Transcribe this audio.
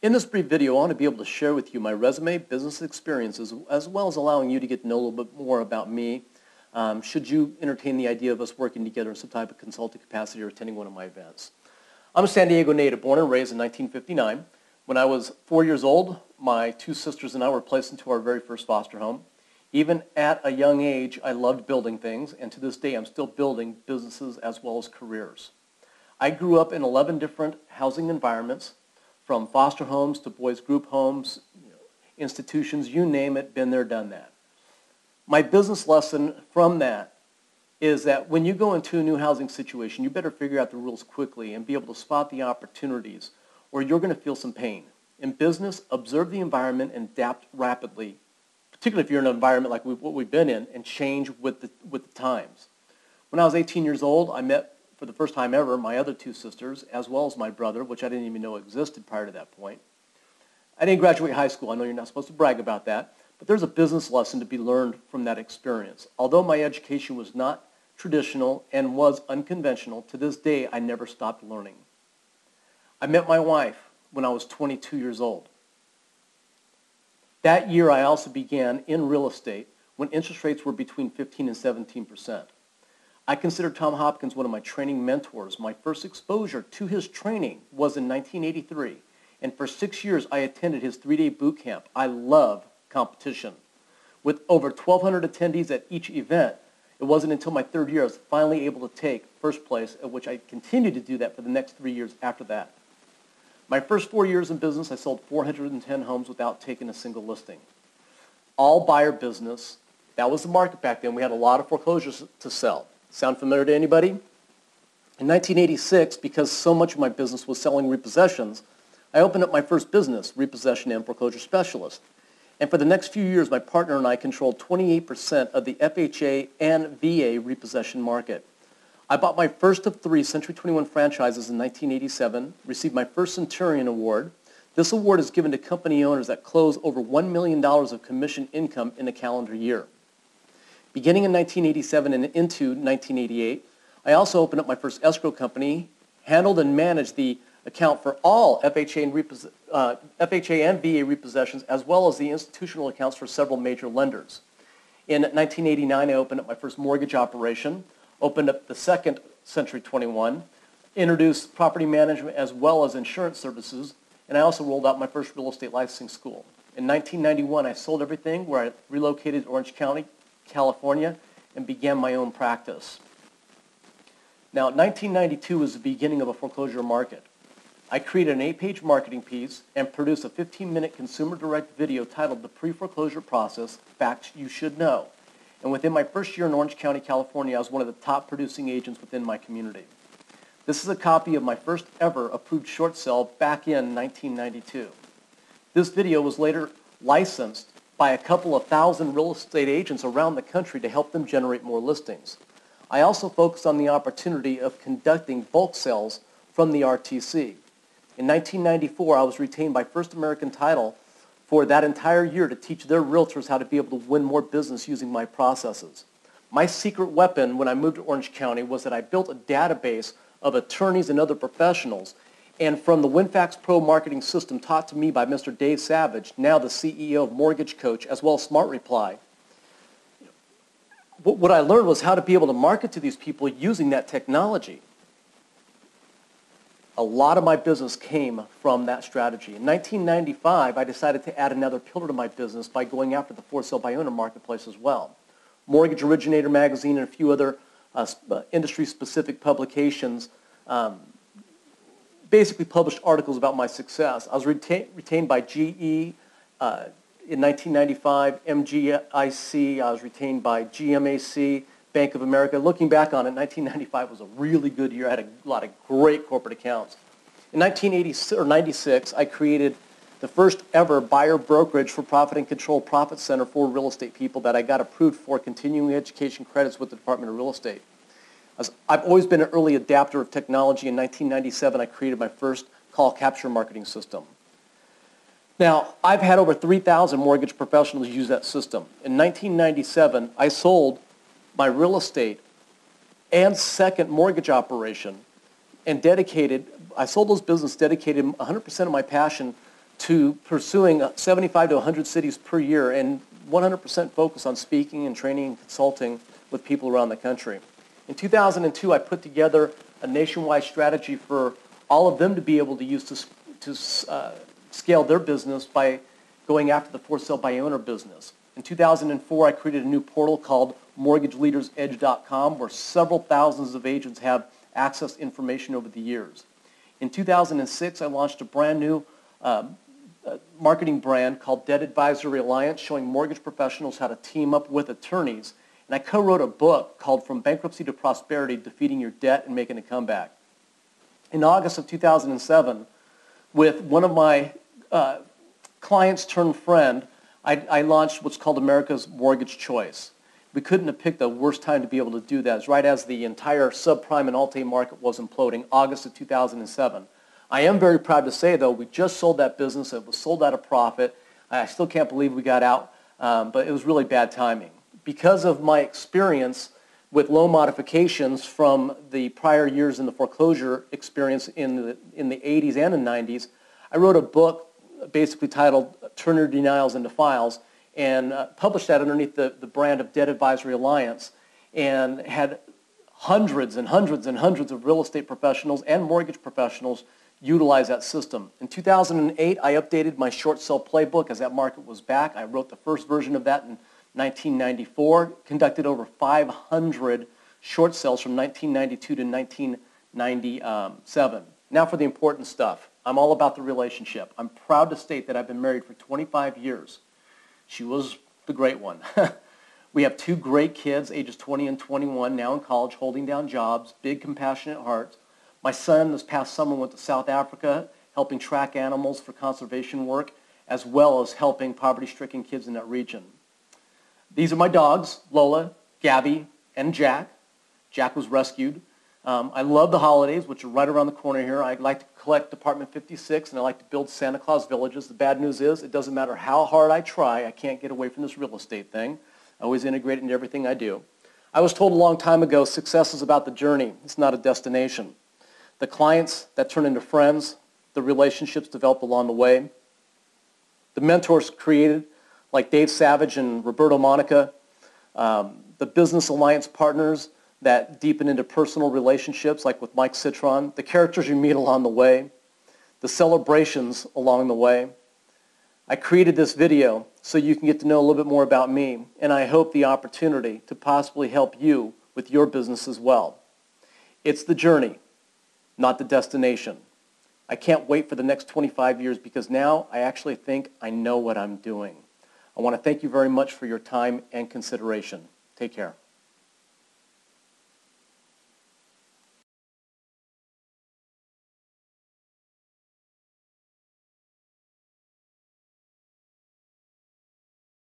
In this brief video, I want to be able to share with you my resume, business experiences, as well as allowing you to get to know a little bit more about me, should you entertain the idea of us working together in some type of consulting capacity or attending one of my events. I'm a San Diego native, born and raised in 1959. When I was 4 years old, my two sisters and I were placed into our very first foster home. Even at a young age, I loved building things, and to this day, I'm still building businesses as well as careers. I grew up in 11 different housing environments, from foster homes to boys group homes, institutions, you name it, been there, done that. My business lesson from that is that when you go into a new housing situation, you better figure out the rules quickly and be able to spot the opportunities, or you're going to feel some pain. In business, observe the environment and adapt rapidly, particularly if you're in an environment like what we've been in, and change with the times. When I was 18 years old, I met for the first time ever my other two sisters, as well as my brother, which I didn't even know existed prior to that point. I didn't graduate high school. I know you're not supposed to brag about that, but there's a business lesson to be learned from that experience. Although my education was not traditional and was unconventional, to this day I never stopped learning. I met my wife when I was 22 years old. That year I also began in real estate when interest rates were between 15 and 17%. I consider Tom Hopkins one of my training mentors. My first exposure to his training was in 1983, and for 6 years I attended his 3-day boot camp. I love competition. With over 1,200 attendees at each event, it wasn't until my third year I was finally able to take first place, at which I continued to do that for the next 3 years after that. My first 4 years in business, I sold 410 homes without taking a single listing. All buyer business. That was the market back then. We had a lot of foreclosures to sell. Sound familiar to anybody? In 1986, because so much of my business was selling repossessions, I opened up my first business, Repossession and Foreclosure Specialist. And for the next few years, my partner and I controlled 28% of the FHA and VA repossession market. I bought my first of 3 Century 21 franchises in 1987, received my first Centurion Award. This award is given to company owners that close over $1 million of commission income in a calendar year. Beginning in 1987 and into 1988, I also opened up my first escrow company, handled and managed the account for all FHA and VA repossessions, as well as the institutional accounts for several major lenders. In 1989, I opened up my first mortgage operation, opened up the second Century 21, introduced property management as well as insurance services, and I also rolled out my first real estate licensing school. In 1991, I sold everything where I relocated to Orange County, California, and began my own practice. Now, 1992 was the beginning of a foreclosure market. I created an 8-page marketing piece and produced a 15-minute consumer direct video titled The Pre-Foreclosure Process, Facts You Should Know. And within my first year in Orange County, California, I was one of the top producing agents within my community. This is a copy of my first ever approved short sale back in 1992. This video was later licensed by a couple of thousand real estate agents around the country to help them generate more listings. I also focused on the opportunity of conducting bulk sales from the RTC. In 1994, I was retained by First American Title for that entire year to teach their realtors how to be able to win more business using my processes. My secret weapon when I moved to Orange County was that I built a database of attorneys and other professionals. And from the WinFax Pro marketing system taught to me by Mr. Dave Savage, now the CEO of Mortgage Coach, as well as Smart Reply, what I learned was how to be able to market to these people using that technology. A lot of my business came from that strategy. In 1995, I decided to add another pillar to my business by going after the for sale by owner marketplace as well. Mortgage Originator magazine and a few other industry-specific publications basically published articles about my success. I was retained by GE in 1995, MGIC. I was retained by GMAC, Bank of America. Looking back on it, 1995 was a really good year. I had a lot of great corporate accounts. In 1996, I created the first ever buyer brokerage for Profit and Control Profit Center for real estate people that I got approved for continuing education credits with the Department of Real Estate. I've always been an early adapter of technology. In 1997, I created my first call capture marketing system. Now, I've had over 3,000 mortgage professionals use that system. In 1997, I sold my real estate and second mortgage operation and I sold those businesses, dedicated 100% of my passion to pursuing 75 to 100 cities per year and 100% focus on speaking and training and consulting with people around the country. In 2002, I put together a nationwide strategy for all of them to be able to use to scale their business by going after the for sale by owner business. In 2004, I created a new portal called MortgageLeadersEdge.com where several thousands of agents have access to information over the years. In 2006, I launched a brand new marketing brand called Debt Advisory Alliance, showing mortgage professionals how to team up with attorneys. And I co-wrote a book called From Bankruptcy to Prosperity, Defeating Your Debt and Making a Comeback. In August of 2007, with one of my clients turned friend, I launched what's called America's Mortgage Choice. We couldn't have picked the worst time to be able to do that. It's right as the entire subprime and Alt-A market was imploding, August of 2007. I am very proud to say, though, we just sold that business. It was sold at a profit. I still can't believe we got out, but it was really bad timing. Because of my experience with loan modifications from the prior years in the foreclosure experience in the 80s and the 90s, I wrote a book basically titled Turn Your Denials into Files and published that underneath the brand of Debt Advisory Alliance and had hundreds and hundreds and hundreds of real estate professionals and mortgage professionals utilize that system. In 2008, I updated my short sale playbook as that market was back. I wrote the first version of that in 1994, conducted over 500 short sales from 1992 to 1997. Now for the important stuff. I'm all about the relationship. I'm proud to state that I've been married for 25 years. She was the great one. We have two great kids, ages 20 and 21, now in college, holding down jobs, big, compassionate hearts. My son this past summer went to South Africa, helping track animals for conservation work, as well as helping poverty-stricken kids in that region. These are my dogs, Lola, Gabby, and Jack. Jack was rescued. I love the holidays, which are right around the corner here. I like to collect Department 56, and I like to build Santa Claus villages. The bad news is it doesn't matter how hard I try, I can't get away from this real estate thing. I always integrate it into everything I do. I was told a long time ago, success is about the journey. It's not a destination. The clients that turn into friends, the relationships developed along the way, the mentors created like Dave Savage and Roberto Monica, the business alliance partners that deepen into personal relationships like with Mike Citron, the characters you meet along the way, the celebrations along the way. I created this video so you can get to know a little bit more about me, and I hope the opportunity to possibly help you with your business as well. It's the journey, not the destination. I can't wait for the next 25 years because now I actually think I know what I'm doing. I want to thank you very much for your time and consideration. Take care.